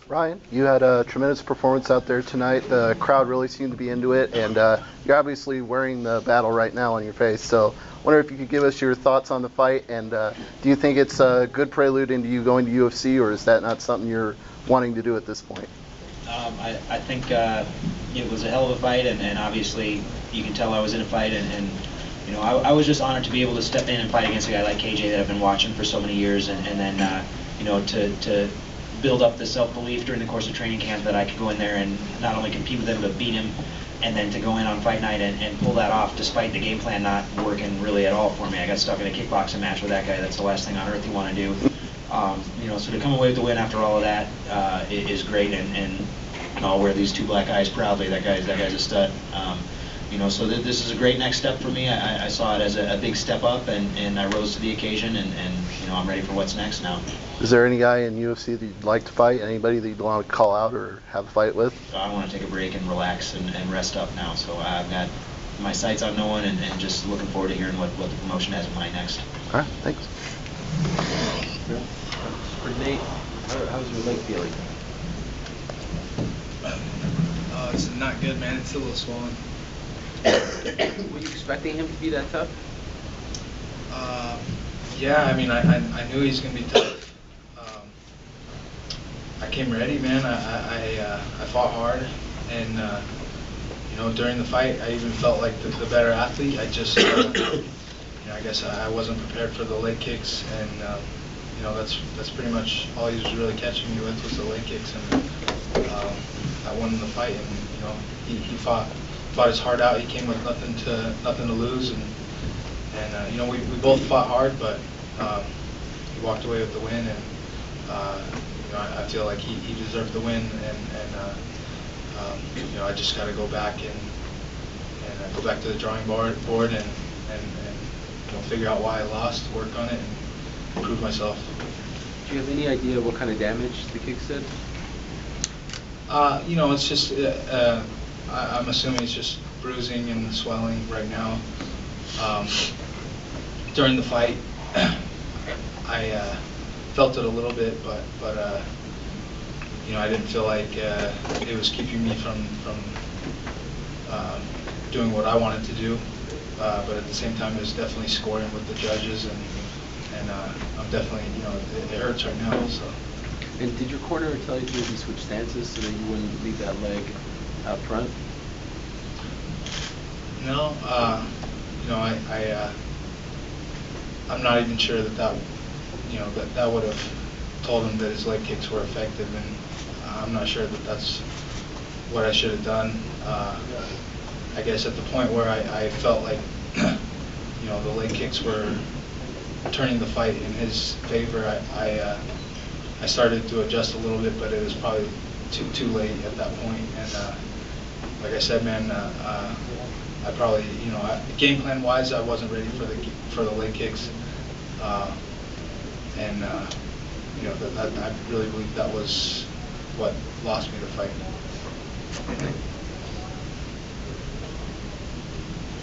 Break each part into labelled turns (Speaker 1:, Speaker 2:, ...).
Speaker 1: Ryan, you had a tremendous performance out there tonight. The crowd really seemed to be into it, and you're obviously wearing the battle right now on your face. So I wonder if you could give us your thoughts on the fight, and do you think it's a good prelude into you going to UFC, or is that not something you're wanting to do at this point?
Speaker 2: I think it was a hell of a fight, and obviously you can tell I was in a fight, and you know, I was just honored to be able to step in and fight against a guy like KJ that I've been watching for so many years, and then you know, to build up the self-belief during the course of training camp that I could go in there and not only compete with him but beat him, and then to go in on fight night and pull that off despite the game plan not working really at all for me. I got stuck in a kickboxing match with that guy. That's the last thing on earth you want to do. You know, so to come away with the win after all of that is great, and I'll wear these 2 black eyes proudly. That guy's a stud. You know, so this is a great next step for me. I saw it as a big step up, and I rose to the occasion, and you know, I'm ready for what's next now.
Speaker 1: Is there any guy in UFC that you'd like to fight? Anybody that you'd want to call out or have a fight with?
Speaker 2: I want to take a break and relax and rest up now. So I've got my sights on no one, and just looking forward to hearing what the promotion has in mind next.
Speaker 1: All right, thanks.
Speaker 3: For Nate, how's your leg feeling?
Speaker 4: It's not good, man. It's a little swollen.
Speaker 3: Were you expecting him to be that tough?
Speaker 4: Yeah, I mean, I knew he was going to be tough. I came ready, man. I fought hard, and you know, during the fight, I even felt like the better athlete. I just, you know, I guess I wasn't prepared for the leg kicks, and you know, that's pretty much all he was really catching me with was the leg kicks, and I won the fight, and you know, he fought his heart out. He came with nothing to lose, and you know, we both fought hard, but he walked away with the win, and you know, I feel like he deserved the win, and you know, I just got to go back and go back to the drawing board and you know, figure out why I lost, work on it, and improve myself.
Speaker 3: Do you have any idea what kind of damage the kicks did?
Speaker 4: You know, it's just I'm assuming it's just bruising and swelling right now. During the fight, I felt it a little bit, but you know, I didn't feel like it was keeping me from doing what I wanted to do. But at the same time, it was definitely scoring with the judges, and I'm definitely, you know, it hurts right now. So.
Speaker 3: And did your corner tell you to maybe switch stances so that you wouldn't leave that leg out front?
Speaker 4: No, you know, I'm not even sure that you know, that would have told him that his leg kicks were effective, and I'm not sure that that's what I should have done. I guess at the point where I felt like, you know, the leg kicks were turning the fight in his favor, I started to adjust a little bit, but it was probably too late at that point. And like I said, man, I probably, you know, game plan wise, I wasn't ready for the leg kicks, and you know, I really believe that was what lost me the fight.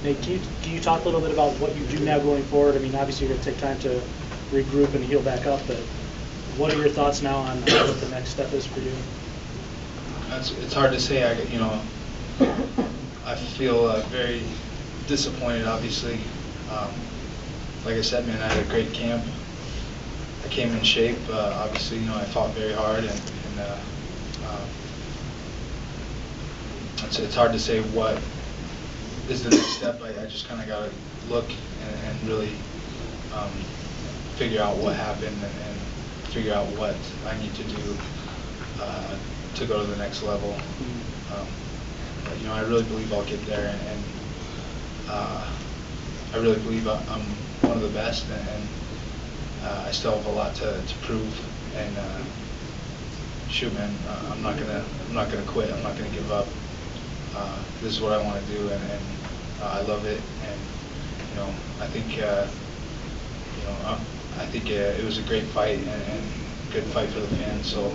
Speaker 5: Nate, can you talk a little bit about what you do now going forward? I mean, obviously you're going to take time to regroup and heal back up, but what are your thoughts now on what the next step is for you?
Speaker 4: It's hard to say. You know, I feel very disappointed, obviously. Like I said, man, I had a great camp. I came in shape. Obviously, you know, I fought very hard, and it's hard to say what is the next step. I just kind of got to look and really figure out what happened and figure out what I need to do to go to the next level. But, you know, I really believe I'll get there, and I really believe I'm one of the best, and I still have a lot to prove. And shoot, man, I'm not gonna quit. I'm not gonna give up. This is what I want to do, and I love it. And you know, I think it was a great fight and good fight for the fans. So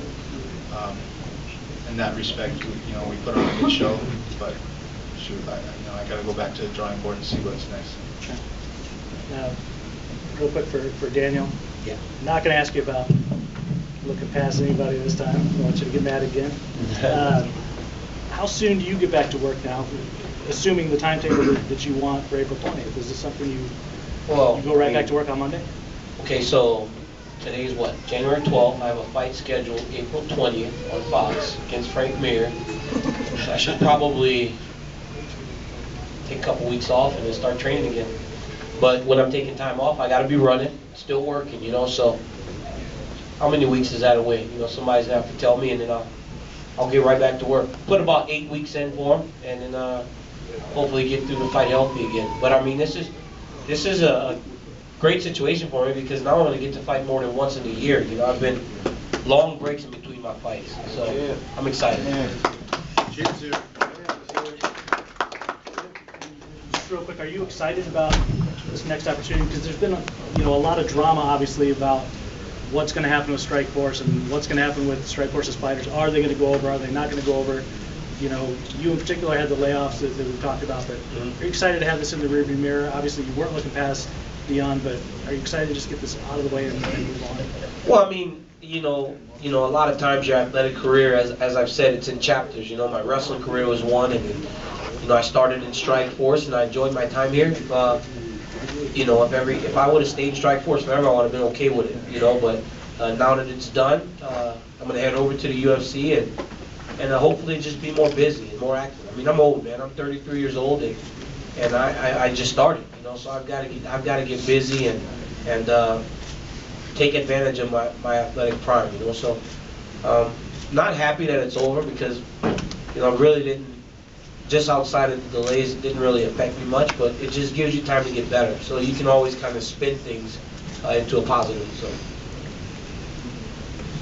Speaker 4: in that respect, we put on a good show. But shoot, I got to go back to the drawing board and see what's next.
Speaker 5: Now, real quick for Daniel.
Speaker 3: Yeah.
Speaker 5: I'm not going to ask you about looking past anybody this time. I don't want you to get mad again. How soon do you get back to work now, assuming the timetable that you want for April 20th? Is this something you go right back to work on Monday?
Speaker 6: Okay, so today is what? January 12th. I have a fight scheduled April 20th on Fox against Frank Mir. I should probably take a couple weeks off and then start training again. But when I'm taking time off, I got to be running, still working, you know. So how many weeks is that away? You know, somebody's gonna have to tell me, and then I'll get right back to work. Put about 8 weeks in for him, and then hopefully get through the fight healthy again. But I mean, this is a great situation for me because now I'm going to get to fight more than once in a year. You know, I've been long breaks in between my fights, so I'm excited.
Speaker 5: Just real quick, are you excited about this next opportunity? Because there's been a lot of drama, obviously, about what's going to happen with Strikeforce and what's going to happen with Strikeforce's fighters. Are they going to go over? Are they not going to go over? You know, you in particular had the layoffs that we talked about, but are you excited to have this in the rearview mirror? Obviously, you weren't looking past Dion, but are you excited to just get this out of the way and move on?
Speaker 6: Well, I mean, you know, a lot of times your athletic career, as I've said, it's in chapters. You know, my wrestling career was one, and you know, I started in Strikeforce, and I enjoyed my time here. You know, if I would have stayed in Strikeforce forever, I would have been okay with it. You know, but now that it's done, I'm gonna head over to the UFC and hopefully just be more busy and more active. I mean, I'm old, man. I'm 33 years old, and I just started, you know. So I've got to get busy and take advantage of my athletic prime, you know. So not happy that it's over because, you know, really didn't. Just outside of the delays, it didn't really affect me much, but it just gives you time to get better. So you can always kind of spin things into a positive. So.